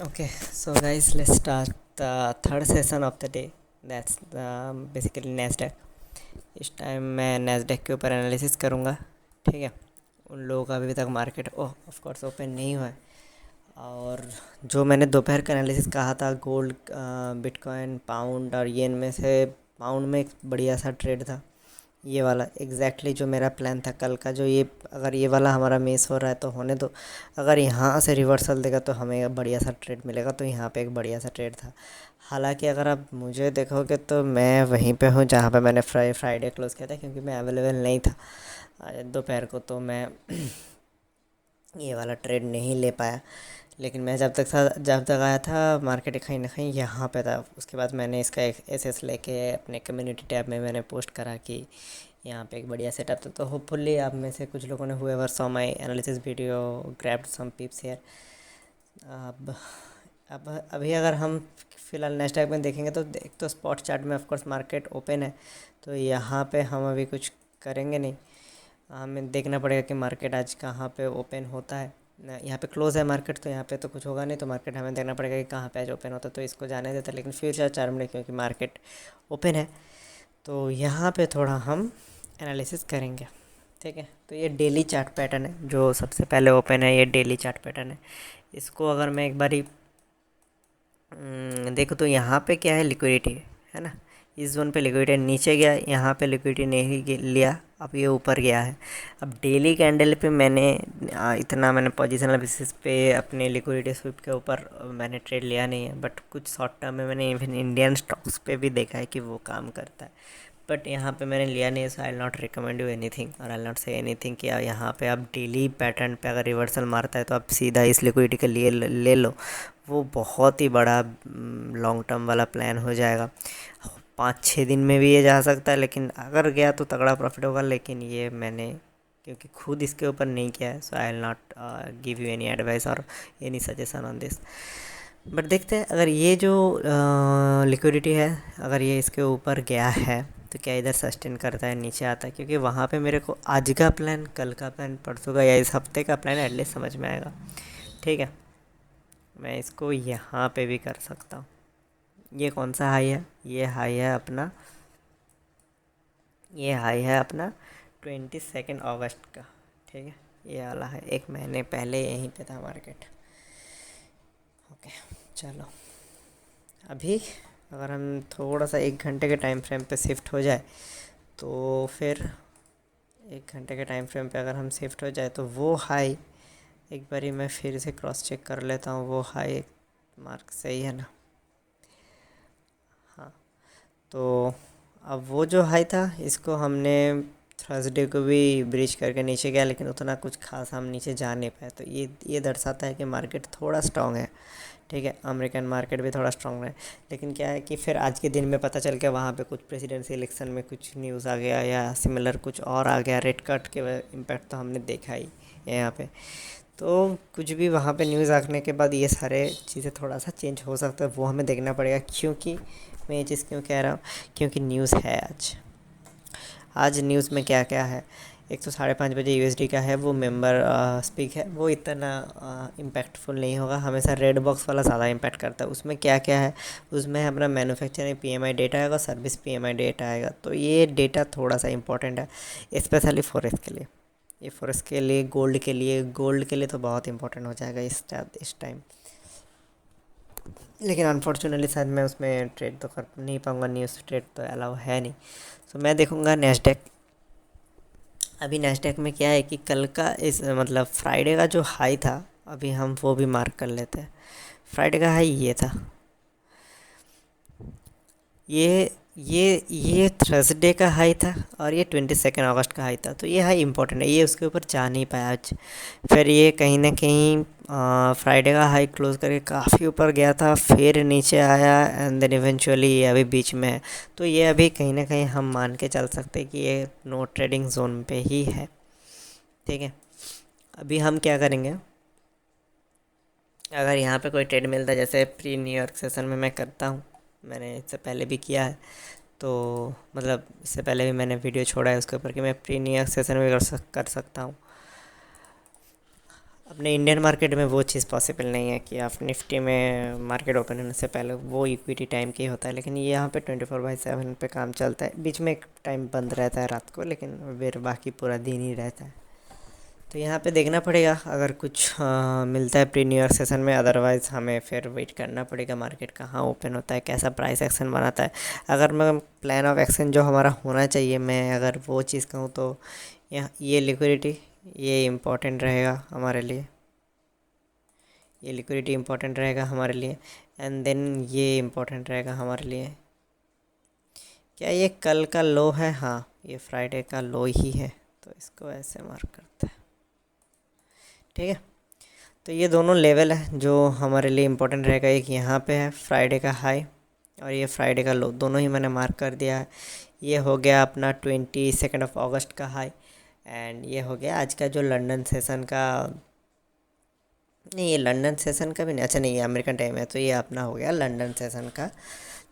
Okay, so guys, let's start the third session of the day. That's basically Nasdaq. इस time मैं Nasdaq के ऊपर analysis करूँगा. ठीक है. उन लोगों का अभी तक मार्केट ऑफ कोर्स ओपन नहीं हुआ है. और जो मैंने दोपहर का एनालिसिस कहा था गोल्ड, बिटकॉइन, पाउंड और येन में से पाउंड में एक बढ़िया सा ट्रेड था. ये वाला एग्जैक्टली जो मेरा प्लान था कल का. जो ये अगर ये वाला हमारा मिस हो रहा है तो होने दो. अगर यहाँ से रिवर्सल देगा तो हमें बढ़िया सा ट्रेड मिलेगा. तो यहाँ पे एक बढ़िया सा ट्रेड था. हालांकि अगर आप मुझे देखोगे तो मैं वहीं पे हूँ जहाँ पे मैंने फ्राइडे क्लोज़ किया था, क्योंकि मैं अवेलेबल नहीं था आज दोपहर को. तो मैं ये वाला ट्रेड नहीं ले पाया. लेकिन मैं जब तक आया था मार्केट कहीं ना कहीं यहाँ पे था. उसके बाद मैंने इसका एक एसएस लेके अपने कम्युनिटी टैब में मैंने पोस्ट करा कि यहाँ पे एक बढ़िया सेटअप था. तो होपफुली आप में से कुछ लोगों ने whoever saw my analysis video grabbed some pips here. अब अब अभी अगर हम फ़िलहाल नेस्डैक में देखेंगे तो एक तो स्पॉट चार्ट में ऑफ कोर्स मार्केट ओपन है. तो यहाँ पे हम अभी कुछ करेंगे नहीं. हमें देखना पड़ेगा कि मार्केट आज कहाँ पे ओपन होता है. यहाँ पे क्लोज़ है मार्केट तो यहाँ पे तो कुछ होगा नहीं. तो मार्केट हमें देखना पड़ेगा कि कहाँ पे आज ओपन होता है. तो इसको जाने देता है. लेकिन फ्यूचर चार्ट में क्योंकि मार्केट ओपन है तो यहाँ पे थोड़ा हम एनालिसिस करेंगे. ठीक है. तो ये डेली चार्ट पैटर्न है जो सबसे पहले ओपन है. ये डेली चार्ट पैटर्न है. इसको अगर मैं एक बारी देखो तो यहाँ पे क्या है, लिक्विडिटी है ना. इस जोन पे लिक्विडिटी नीचे गया, यहाँ पे लिक्विडिटी नहीं लिया, अब ये ऊपर गया है. अब डेली कैंडल पे मैंने इतना मैंने पोजिशनल बेसिस पे अपने लिक्विडिटी स्विप के ऊपर मैंने ट्रेड लिया नहीं है. बट कुछ शॉर्ट टर्म में मैंने इवन इंडियन स्टॉक्स पे भी देखा है कि वो काम करता है. बट यहाँ पे मैंने लिया नहीं है. So I not recommend you anything और आई नॉट से एनीथिंग कि यहाँ पे आप डेली पैटर्न पे अगर रिवर्सल मारता है तो आप सीधा इस लिक्विडिटी के लिए ले लो. वो बहुत ही बड़ा लॉन्ग टर्म वाला प्लान हो जाएगा. 5-6 दिन में भी ये जा सकता है, लेकिन अगर गया तो तगड़ा प्रॉफिट होगा. लेकिन ये मैंने क्योंकि खुद इसके ऊपर नहीं किया है, so I will not give you any advice और any suggestion on this. But देखते हैं अगर ये जो लिक्विडिटी है अगर ये इसके ऊपर गया है तो क्या इधर सस्टेन करता है, नीचे आता है. क्योंकि वहाँ पे मेरे को आज का प्लान, कल का प्लान, परसों का या इस हफ्ते का प्लान एटलीस्ट समझ में आएगा. ठीक है. मैं इसको यहाँ पे भी कर सकता हूँ. ये कौन सा हाई है, ये हाई है अपना, ये हाई है अपना 22 अगस्त का. ठीक है. ये वाला है, एक महीने पहले यहीं पे था मार्केट. ओके. चलो अभी अगर हम थोड़ा सा 1 घंटे के टाइम फ्रेम पे शिफ्ट हो जाए तो फिर 1 घंटे के टाइम फ्रेम पे अगर हम शिफ्ट हो जाए तो वो हाई एक बारी मैं फिर से क्रॉस चेक कर लेता हूँ. वो हाई मार्क सही है ना. हाँ. तो अब वो जो हाई था इसको हमने थर्सडे को भी ब्रीच करके नीचे गया, लेकिन उतना कुछ खास हम नीचे जा नहीं पाए. तो ये दर्शाता है कि मार्केट थोड़ा स्ट्रॉन्ग है. ठीक है. अमेरिकन मार्केट भी थोड़ा स्ट्रॉन्ग है. लेकिन क्या है कि फिर आज के दिन में पता चल गया वहाँ पे कुछ प्रेसिडेंसी इलेक्शन में कुछ न्यूज़ आ गया या सिमिलर कुछ और आ गया. रेट कट के इम्पैक्ट तो हमने देखा ही यहाँ पे. तो कुछ भी वहाँ पे न्यूज़ आने के बाद ये सारे चीज़ें थोड़ा सा चेंज हो सकता है. वो हमें देखना पड़ेगा. क्योंकि मैं ये चीज़ क्यों कह रहा हूँ, क्योंकि न्यूज़ है आज. आज न्यूज़ में क्या क्या है. एक तो 5:30 बजे यूएसडी का है, वो मेंबर स्पीक है. वो इतना इम्पैक्टफुल नहीं होगा. हमेशा रेड बॉक्स वाला ज़्यादा इम्पैक्ट करता है. उसमें क्या क्या है, उसमें अपना मैन्युफैक्चरिंग पीएमआई डेटा आएगा, सर्विस पीएमआई डेटा आएगा. तो ये डेटा थोड़ा सा इंपॉर्टेंट है स्पेशली फॉरेक्स के लिए. ये फॉरेक्स के लिए, गोल्ड के लिए तो बहुत इंपॉर्टेंट हो जाएगा इस टाइम. लेकिन अनफॉर्चुनेटली शायद मैं उसमें ट्रेड तो कर नहीं पाऊँगा. न्यूज़ ट्रेड तो अलाउ है नहीं. सो मैं देखूँगा नेस्डैक. अभी नेस्डैक में क्या है कि कल का इस मतलब फ्राइडे का जो हाई था, अभी हम वो भी मार्क कर लेते हैं. फ्राइडे का हाई ये था. ये थर्सडे का हाई था और ये 22 अगस्त का हाई था. तो ये हाई इंपॉर्टेंट है. ये उसके ऊपर जा नहीं पाया आज. फिर ये कहीं ना कहीं फ्राइडे का हाई क्लोज करके काफ़ी ऊपर गया था, फिर नीचे आया एंड देन इवेंचुअली ये अभी बीच में है. तो ये अभी कहीं ना कहीं हम मान के चल सकते हैं कि ये नो ट्रेडिंग जोन पे ही है. ठीक है. अभी हम क्या करेंगे, अगर यहाँ पे कोई ट्रेड मिलता है जैसे प्री न्यूयॉर्क सेशन में मैं करता हूँ, मैंने इससे पहले भी किया है. तो मतलब इससे पहले भी मैंने वीडियो छोड़ा है उसके ऊपर कि मैं प्री न्यूयॉर्क सेशन में कर सकता हूँ. अपने इंडियन मार्केट में वो चीज़ पॉसिबल नहीं है कि आप निफ्टी में मार्केट ओपन होने से पहले वो इक्विटी टाइम के ही होता है, लेकिन ये यहाँ पे 24/7 पे काम चलता है। बीच में एक टाइम बंद रहता है रात को, लेकिन फिर बाकी पूरा दिन ही रहता है। तो यहाँ पे देखना पड़ेगा अगर कुछ मिलता है प्री न्यू ईयर सेशन में, अदरवाइज़ हमें फिर वेट करना पड़ेगा मार्केट कहाँ ओपन होता है, कैसा प्राइस एक्शन बनाता है। अगर मैं प्लान ऑफ एक्शन जो हमारा होना चाहिए, मैं अगर वो चीज़ कहूँ तो यहाँ ये लिक्विडिटी ये इम्पोर्टेंट रहेगा हमारे लिए, ये लिक्विडिटी इम्पोर्टेंट रहेगा हमारे लिए। एंड देन ये इम्पोर्टेंट रहेगा हमारे लिए, क्या ये कल का लो है? हाँ, ये फ्राइडे का लो ही है, तो इसको ऐसे मार्क करते हैं, ठीक है। तो ये दोनों लेवल है जो हमारे लिए इम्पोर्टेंट रहेगा। एक यहाँ पे है फ्राइडे का हाई और ये फ्राइडे का लो, दोनों ही मैंने मार्क कर दिया है। ये हो गया अपना 22 अगस्त का हाई, एंड ये हो गया आज का जो लंदन सेशन का, नहीं ये लंदन सेशन का भी नहीं, अच्छा नहीं ये अमेरिकन टाइम है, तो ये अपना हो गया लंदन सेशन का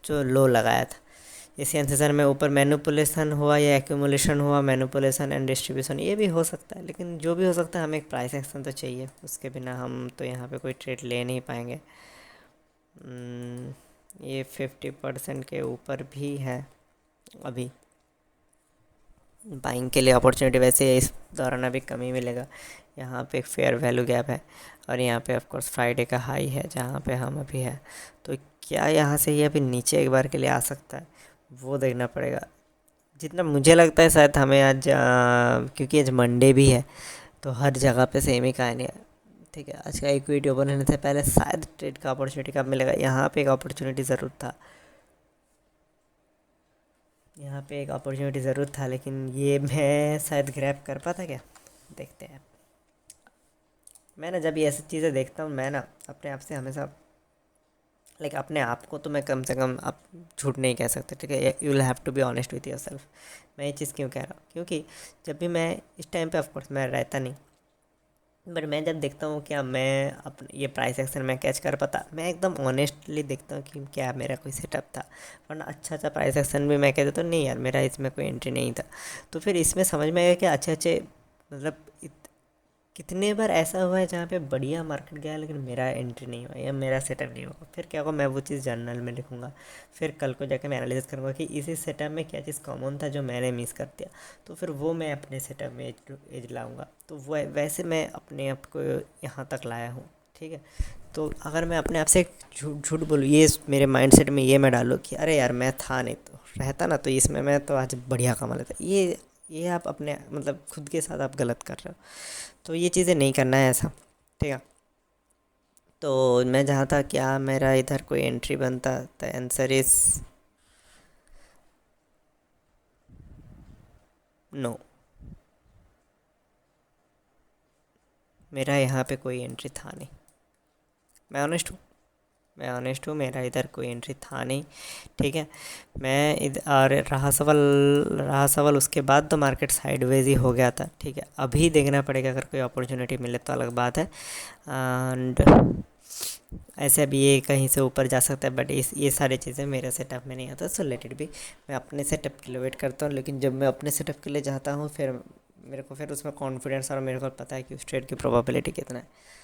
जो लो लगाया था। एशियन सेशन में ऊपर मैनिपुलेशन हुआ या एक्यूमुलेशन हुआ, मैनिपुलेशन एंड डिस्ट्रीब्यूशन ये भी हो सकता है, लेकिन जो भी हो सकता है हमें एक प्राइस एक्शन तो चाहिए, उसके बिना हम तो यहाँ पे कोई ट्रेड ले नहीं पाएंगे। ये 50% के ऊपर भी है अभी, बाइंग के लिए अपॉर्चुनिटी वैसे इस दौरान अभी कमी मिलेगा। यहाँ पे एक फेयर वैल्यू गैप है और यहाँ पे ऑफ कोर्स फ्राइडे का हाई है जहाँ पे हम अभी है। तो क्या यहाँ से ये अभी नीचे एक बार के लिए आ सकता है, वो देखना पड़ेगा। जितना मुझे लगता है शायद हमें आज क्योंकि आज मंडे भी है तो हर जगह पे सेम ही कहानी है, ठीक है। आज का इक्विटी ओपन होने से पहले शायद ट्रेड का अपॉर्चुनिटी कब मिलेगा, यहाँ पे एक अपॉर्चुनिटी ज़रूर था, यहाँ पे एक अपॉर्चुनिटी ज़रूर था, लेकिन ये मैं शायद ग्रैब कर पाता क्या, देखते हैं। मैं ना जब ये ऐसी चीज़ें देखता हूँ, मैं ना अपने आप से हमेशा लाइक अपने आप को तो मैं कम से कम आप झूठ नहीं कह सकते, ठीक है। You will have to be honest with yourself. मैं ये चीज़ क्यों कह रहा हूँ, क्योंकि जब भी मैं इस टाइम पे ऑफकोर्स मैं रहता नहीं, बट मैं जब देखता हूँ क्या मैं अपने ये प्राइस एक्शन में कैच कर पाता, मैं एकदम ऑनेस्टली देखता हूँ कि क्या मेरा कोई सेटअप था। वरना अच्छा प्राइस एक्शन भी मैं कह देता हूँ नहीं यार मेरा इसमें कोई एंट्री नहीं था। तो फिर इसमें समझ में आएगा कि अच्छे मतलब कितने बार ऐसा हुआ है जहाँ पे बढ़िया मार्केट गया लेकिन मेरा एंट्री नहीं हुआ या मेरा सेटअप नहीं हुआ। फिर क्या होगा, मैं वो चीज़ जर्नल में लिखूँगा, फिर कल को जाकर मैं एनालिसिस करूँगा कि इसी सेटअप में क्या चीज़ कॉमन था जो मैंने मिस कर दिया, तो फिर वो मैं अपने सेटअप में एज लाऊँगा। तो वो वैसे मैं अपने आप को यहाँ तक लाया हूँ, ठीक है। तो अगर मैं अपने आप से झूठ बोलूँ, ये मेरे माइंडसेट में ये मैं डालूँ कि अरे यार मैं था नहीं तो रहता ना, तो इसमें मैं तो आज बढ़िया कमा लेता, ये आप अपने मतलब खुद के साथ आप गलत कर रहे हो। तो ये चीज़ें नहीं करना है ऐसा, ठीक है। तो मैं जहाँ था क्या मेरा इधर कोई एंट्री बनता, द आंसर इज़ नो। मेरा यहाँ पे कोई एंट्री था नहीं, मैं ऑनेस्ट हूँ, मैं ऑनेस्ट हूँ, मेरा इधर कोई एंट्री था नहीं, ठीक है। मैं इधर और रहा सवाल उसके बाद तो मार्केट साइडवेज ही हो गया था, ठीक है। अभी देखना पड़ेगा अगर कोई अपॉर्चुनिटी मिले तो अलग बात है। एंड ऐसे अभी ये कहीं से ऊपर जा सकता है, बट ये सारी चीज़ें मेरे सेटअप में नहीं आता, सो लेट इट बी। मैं अपने सेटअप के लिए वेट करता हूँ, लेकिन जब मैं अपने सेटअप के लिए जाता हूँ फिर मेरे को फिर उसमें कॉन्फिडेंस और मेरे को पता है कि उस ट्रेड की प्रोबेबिलिटी कितना है।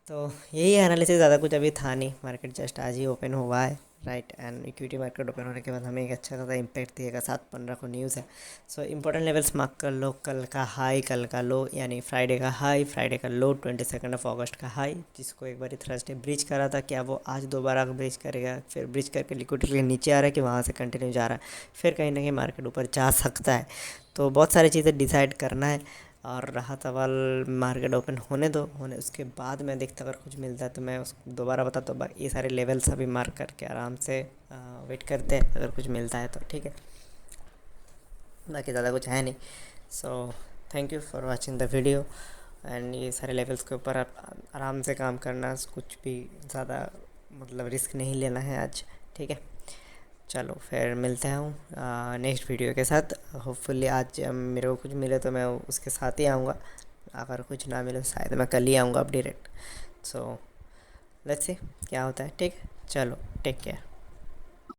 तो यही एनालिसिस, ज़्यादा कुछ अभी था नहीं। मार्केट जस्ट आज ही ओपन हुआ है, right. And equity market open होने के बाद हमें एक अच्छा खासा इम्पैक्ट दिएगा। 7/15 को न्यूज़ है, सो इंपॉर्टेंट लेवल्स मार्क कर लो। कल का हाई, कल का लो, यानी फ्राइडे का हाई, फ्राइडे का लो, 22 अगस्त का हाई, जिसको एक बार थर्सडे ब्रिज करा था, क्या वो आज दोबारा ब्रिज करेगा? फिर ब्रिज करके लिक्विडिटी के नीचे आ रहा है कि वहाँ से कंटिन्यू जा रहा है, फिर कहीं ना कहीं मार्केट ऊपर जा सकता है। तो बहुत सारी चीज़ें डिसाइड करना है। और रहा सवाल मार्केट ओपन होने दो, होने उसके बाद मैं देखता अगर कुछ मिलता है तो मैं उसको दोबारा बताता हूँ। ये सारे लेवल्स अभी मार्क करके आराम से वेट करते हैं, अगर कुछ मिलता है तो ठीक है, बाकी ज़्यादा कुछ है नहीं। So thank you for watching the video. And ये सारे लेवल्स के ऊपर आप आराम से काम करना, कुछ भी ज़्यादा मतलब रिस्क नहीं लेना है आज, ठीक है। चलो फिर मिलते हैं नेक्स्ट वीडियो के साथ। होपफुली आज मेरे को कुछ मिले तो मैं उसके साथ ही आऊँगा, अगर कुछ ना मिले शायद मैं कल ही आऊँगा अब डायरेक्ट। सो लेट्स सी क्या होता है, ठीक है। चलो टेक केयर।